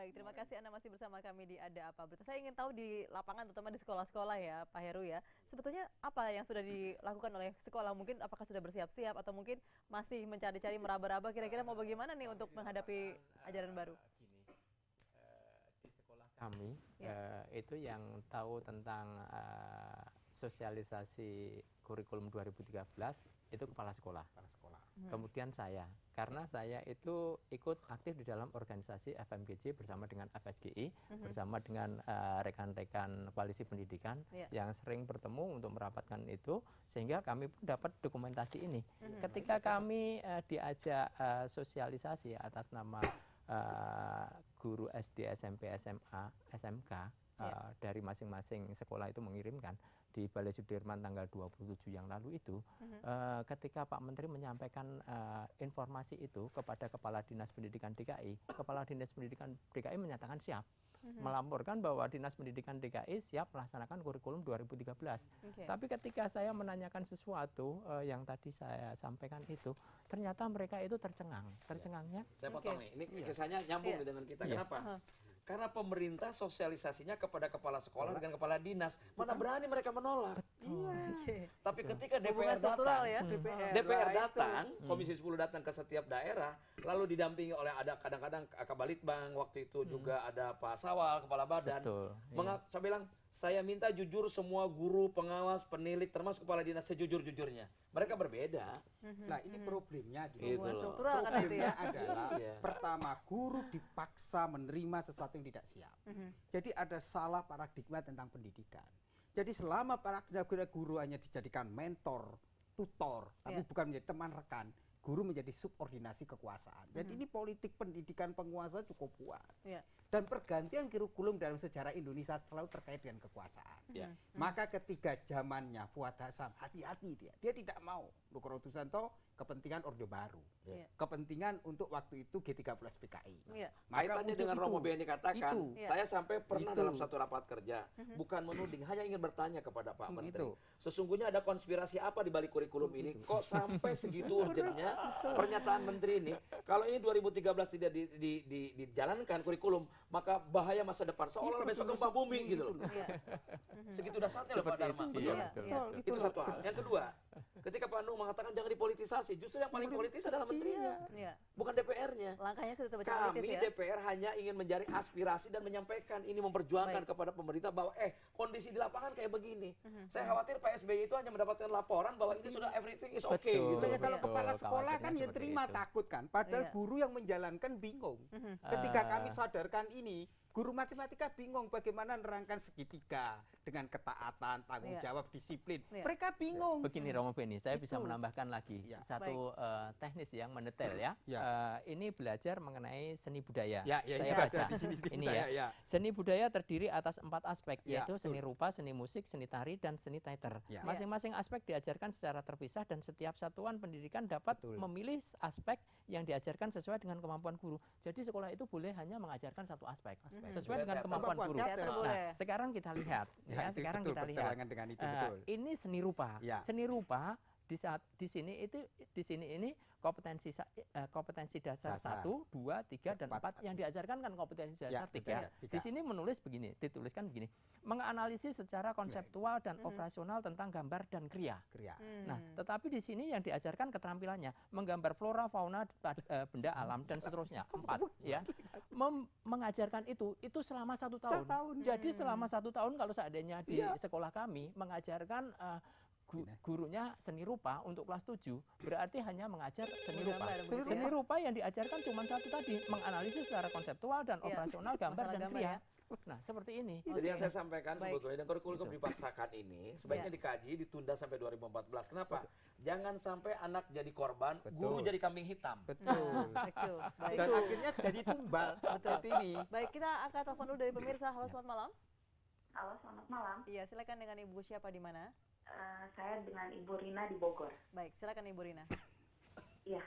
Baik, terima kasih Anda masih bersama kami di Ada Apa Berita. Saya ingin tahu di lapangan, terutama di sekolah-sekolah ya, Pak Heru ya. Sebetulnya apa yang sudah dilakukan oleh sekolah? Mungkin apakah sudah bersiap-siap atau mungkin masih mencari-cari meraba-raba kira-kira mau bagaimana nih untuk menghadapi ajaran baru? Di sekolah kami Ya. itu yang tahu tentang sosialisasi kurikulum 2013 itu kepala sekolah. Kemudian saya, karena saya itu ikut aktif di dalam organisasi FMGJ bersama dengan FSGI, bersama dengan rekan-rekan koalisi pendidikan yang sering bertemu untuk merapatkan itu, sehingga kami pun dapat dokumentasi ini. Ketika kami diajak sosialisasi atas nama guru SD, SMP, SMA, SMK dari masing-masing sekolah itu mengirimkan di Balai Sudirman tanggal 27 yang lalu itu, ketika Pak Menteri menyampaikan informasi itu kepada Kepala Dinas Pendidikan DKI, Kepala Dinas Pendidikan DKI menyatakan siap. Melaporkan bahwa Dinas Pendidikan DKI siap melaksanakan kurikulum 2013. Tapi ketika saya menanyakan sesuatu yang tadi saya sampaikan itu, ternyata mereka itu tercengang. Tercengangnya. Saya potong nih, ini kisahnya nyambung nih dengan kita. Kenapa? Karena pemerintah sosialisasinya kepada kepala sekolah dengan kepala dinas. Mana berani mereka menolak. Tapi ketika DPR datang, DPR datang, Komisi 10 datang ke setiap daerah, lalu didampingi oleh ada kadang-kadang Kabalitbang, waktu itu juga ada Pak Sawal, kepala badan. Saya bilang, saya minta jujur semua guru, pengawas, penilik, termasuk kepala dinas sejujur-jujurnya. Mereka berbeda. Nah, ini problemnya Itu loh. Struktural kan itu ya. Problemnya adalah pertama, guru dipaksa menerima sesuatu yang tidak siap. Jadi ada salah paradigma tentang pendidikan. Jadi selama paradigma guru hanya dijadikan mentor, tutor, tapi bukan menjadi teman rekan, guru menjadi subordinasi kekuasaan. Jadi ini politik pendidikan penguasa cukup kuat. Dan pergantian kurikulum dalam sejarah Indonesia selalu terkait dengan kekuasaan. Maka ketika zamannya Fuad Hasan, hati-hati dia. Dia tidak mau Nugroho Susanto kepentingan Orde Baru. Kepentingan untuk waktu itu G13 PKI. Kaitannya dengan Romo Beni katakan, saya sampai pernah dalam satu rapat kerja, bukan menuding, hanya ingin bertanya kepada Pak Menteri. Sesungguhnya ada konspirasi apa di balik kurikulum ini? Kok sampai segitu urgentnya pernyataan Menteri ini? Kalau ini 2013 tidak dijalankan kurikulum, maka bahaya masa depan. Seolah-olah besok gempa bumi gitu loh. Segitu dahsyatnya loh Pak Dharma. Itu satu hal. Yang kedua, ketika Pak Nuh mengatakan jangan dipolitisasi, justru yang paling politis adalah menterinya, bukan DPR-nya. Langkahnya sudah terbaca politis Kami ya. DPR hanya ingin mencari aspirasi dan menyampaikan ini, memperjuangkan kepada pemerintah bahwa kondisi di lapangan kayak begini. Saya khawatir Pak SBY itu hanya mendapatkan laporan bahwa ini sudah everything is okay gitu. Kalau kepala sekolah kan ya terima takut kan, padahal guru yang menjalankan bingung. Ketika kami sadarkan ini, guru matematika bingung bagaimana menerangkan segitiga dengan ketaatan, tanggung jawab, disiplin. Mereka bingung. Begini Romo Beni, saya bisa menambahkan lagi satu teknis yang mendetail ya. Ini belajar mengenai seni budaya. Saya baca ini ya. Seni budaya terdiri atas 4 aspek, yaitu seni rupa, seni musik, seni tari, dan seni teater. Masing-masing aspek diajarkan secara terpisah dan setiap satuan pendidikan dapat memilih aspek yang diajarkan sesuai dengan kemampuan guru. Jadi sekolah itu boleh hanya mengajarkan satu aspek sesuai dengan kemampuan guru. Nah, sekarang kita lihat sekarang kita lihat ini seni rupa. Seni rupa di sini ini kompetensi dasar 1, 2, 3 dan 4 yang diajarkan kan kompetensi dasar 3. Di sini dituliskan begini. Menganalisis secara konseptual dan operasional tentang gambar dan kriya. Nah, tetapi di sini yang diajarkan keterampilannya menggambar flora, fauna, benda alam dan seterusnya. 4 ya. Mengajarkan itu selama 1 tahun. Jadi selama 1 tahun kalau seandainya di sekolah kami mengajarkan gurunya seni rupa untuk kelas 7, berarti hanya mengajar seni rupa. Seni rupa yang diajarkan cuma satu tadi, menganalisis secara konseptual dan operasional gambar dan kriya. Nah, seperti ini. Jadi yang saya sampaikan sebetulnya, dan kurikulum dipaksakan ini sebaiknya dikaji, ditunda sampai 2014. Kenapa? Jangan sampai anak jadi korban, guru jadi kambing hitam. Betul. Dan akhirnya jadi tumbal. Baik, kita angkat telepon dulu dari pemirsa. Halo, selamat malam. Halo, selamat malam. Iya, silakan dengan Ibu siapa di mana? Saya dengan Ibu Rina di Bogor. Baik, silakan Ibu Rina. Ya,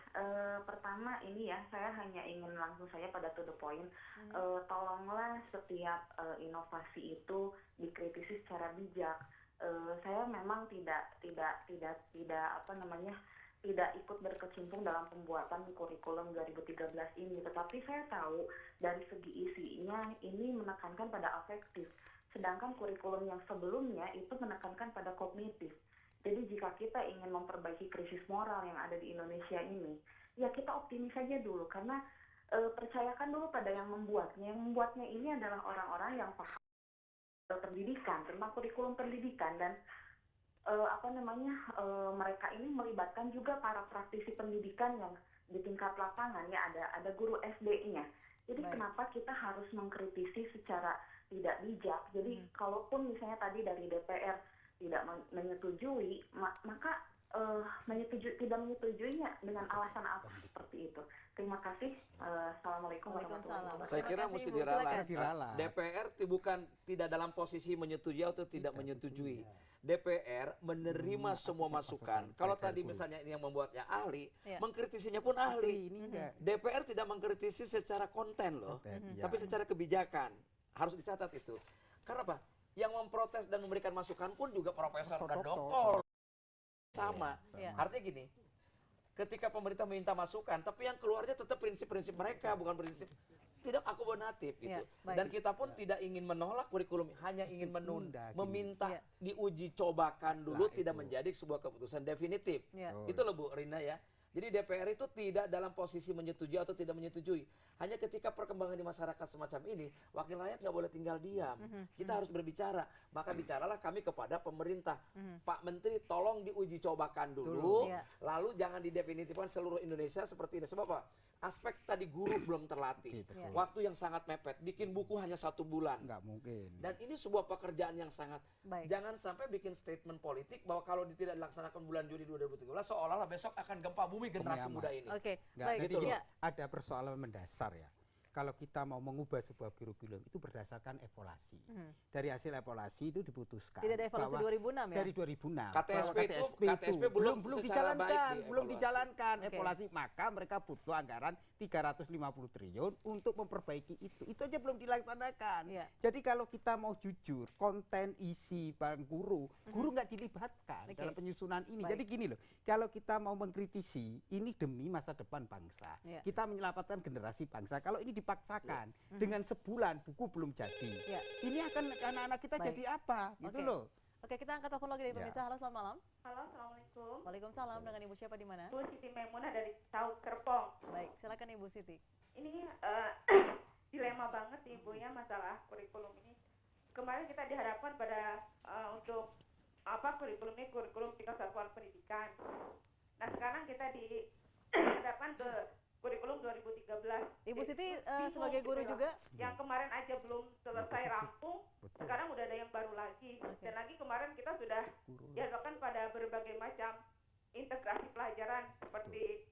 pertama ini ya, saya hanya ingin langsung saja pada to the point. Tolonglah setiap inovasi itu dikritisi secara bijak. Saya memang tidak tidak ikut berkecimpung dalam pembuatan kurikulum 2013 ini, tetapi saya tahu dari segi isinya ini menekankan pada afektif, sedangkan kurikulum yang sebelumnya itu menekankan pada kognitif. Jadi jika kita ingin memperbaiki krisis moral yang ada di Indonesia ini, ya kita optimis saja dulu, karena percayakan dulu pada yang membuatnya. Yang membuatnya ini adalah orang-orang yang paham pendidikan, tentang kurikulum pendidikan, dan mereka ini melibatkan juga para praktisi pendidikan yang di tingkat lapangan, ya ada guru SD-nya. Jadi kenapa kita harus mengkritisi secara tidak bijak? Jadi kalaupun misalnya tadi dari DPR tidak menyetujui, maka tidak menyetujuinya dengan alasan apa seperti itu. Terima kasih. Assalamualaikum warahmatullahi wabarakatuh. Saya kira mesti diralat. DPR bukan tidak dalam posisi menyetujui atau tidak menyetujui. DPR menerima semua masukan. Kalau tadi misalnya ini yang membuatnya ahli, mengkritisinya pun ahli. DPR tidak mengkritisi secara konten loh, tapi secara kebijakan. Harus dicatat itu. Karena apa? Yang memprotes dan memberikan masukan pun juga profesor dan doktor. Sama. Artinya gini, ketika pemerintah meminta masukan, tapi yang keluarnya tetap prinsip-prinsip mereka, bukan prinsip tidak akomodatif gitu. Dan kita pun tidak ingin menolak kurikulum, hanya ingin menunda, meminta diuji cobakan dulu, tidak menjadi sebuah keputusan definitif. Itu loh Bu Rina ya. Jadi DPR itu tidak dalam posisi menyetujui atau tidak menyetujui. Hanya ketika perkembangan di masyarakat semacam ini, wakil rakyat nggak boleh tinggal diam. Kita harus berbicara. Maka bicaralah kami kepada pemerintah. Pak Menteri, tolong diuji cobakan dulu. Lalu jangan didefinitifkan seluruh Indonesia seperti ini. Sebab apa? Aspek tadi guru belum terlatih. Waktu yang sangat mepet. Bikin buku hanya 1 bulan. Nggak mungkin. Dan ini sebuah pekerjaan yang sangat. Jangan sampai bikin statement politik bahwa kalau tidak dilaksanakan bulan Juni 2013, seolah-olah besok akan gempa bumi generasi muda ini. Jadi ada persoalan mendasar ya. Kalau kita mau mengubah sebuah kurikulum itu berdasarkan evaluasi. Dari hasil evaluasi itu diputuskan. Tidak ada evaluasi 2006 ya? Dari 2006. KTSP belum dijalankan evaluasi, maka mereka butuh anggaran 350 triliun untuk memperbaiki itu. Itu aja belum dilaksanakan. Jadi kalau kita mau jujur, konten isi barang guru nggak dilibatkan dalam penyusunan ini. Jadi gini loh, kalau kita mau mengkritisi, ini demi masa depan bangsa. Kita menyelamatkan generasi bangsa. Kalau ini dipaksakan dengan sebulan buku belum jadi, ini akan anak-anak kita jadi apa gitu loh. Oke, kita angkat telepon lagi dari pemirsa. Halo, selamat malam. Halo, assalamualaikum. Waalaikumsalam. Dengan Ibu siapa di mana? Bu Siti Maimunah dari Tahu Serpong. Baik, silakan Ibu Siti. Ini dilema banget Ibu ya masalah kurikulum ini. Kemarin kita diharapkan pada untuk kurikulum ini kurikulum tingkat satuan pendidikan. Nah sekarang kita dihadapkan ke kurikulum 2013. Ibu Siti sebagai guru juga? Yang kemarin aja belum selesai rampung, sekarang udah ada yang baru lagi. Dan lagi kemarin kita sudah dihadapkan pada berbagai macam integrasi pelajaran seperti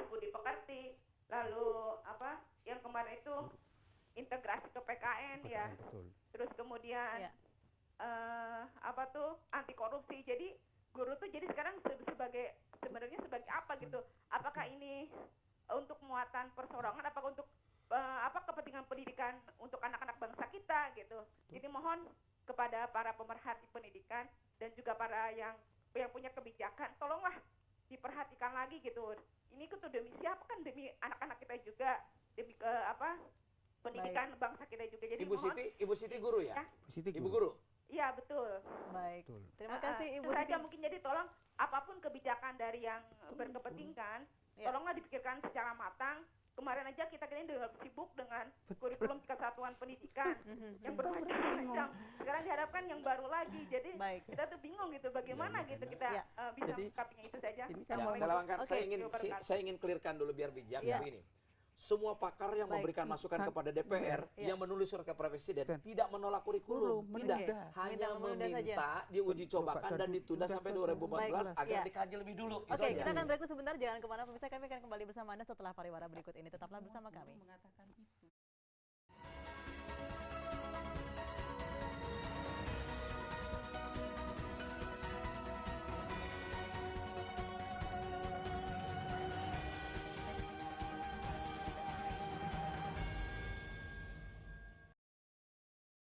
budi pekerti, lalu yang kemarin itu integrasi ke PKN ya. Terus kemudian anti korupsi. Jadi guru tuh jadi sekarang sebenarnya sebagai apa gitu? Apakah ini untuk muatan persorangan, apakah untuk kepentingan pendidikan untuk anak-anak bangsa kita gitu. Jadi mohon kepada para pemerhati pendidikan dan juga para yang punya kebijakan, tolonglah diperhatikan lagi gitu. Ini tuh demi siapa kan, demi anak-anak kita juga, demi pendidikan bangsa kita juga. Jadi Ibu Siti guru ya? Ibu guru. Iya betul. Baik. Terima kasih Ibu Siti. Siti. Mungkin jadi tolong apapun kebijakan dari yang berkepentingan, tolonglah dipikirkan secara matang. Kemarin aja kita sibuk dengan kurikulum kesatuan pendidikan yang bermacam-macam. Sekarang diharapkan yang baru lagi. Jadi kita tuh bingung gitu bagaimana gitu kita bisa mengikapinya. Itu saja. Saya ingin clearkan dulu biar bijak begini. Semua pakar yang memberikan masukan kepada DPR yang menulis surat ke Presiden tidak menolak kurikulum, tidak, hanya meminta diuji cobakan dan ditunda sampai 2014 agar dikaji lebih dulu. Oke, kita akan break sebentar, jangan kemana pemirsa, kami akan kembali bersama Anda setelah pariwara berikut ini. Tetaplah bersama kami.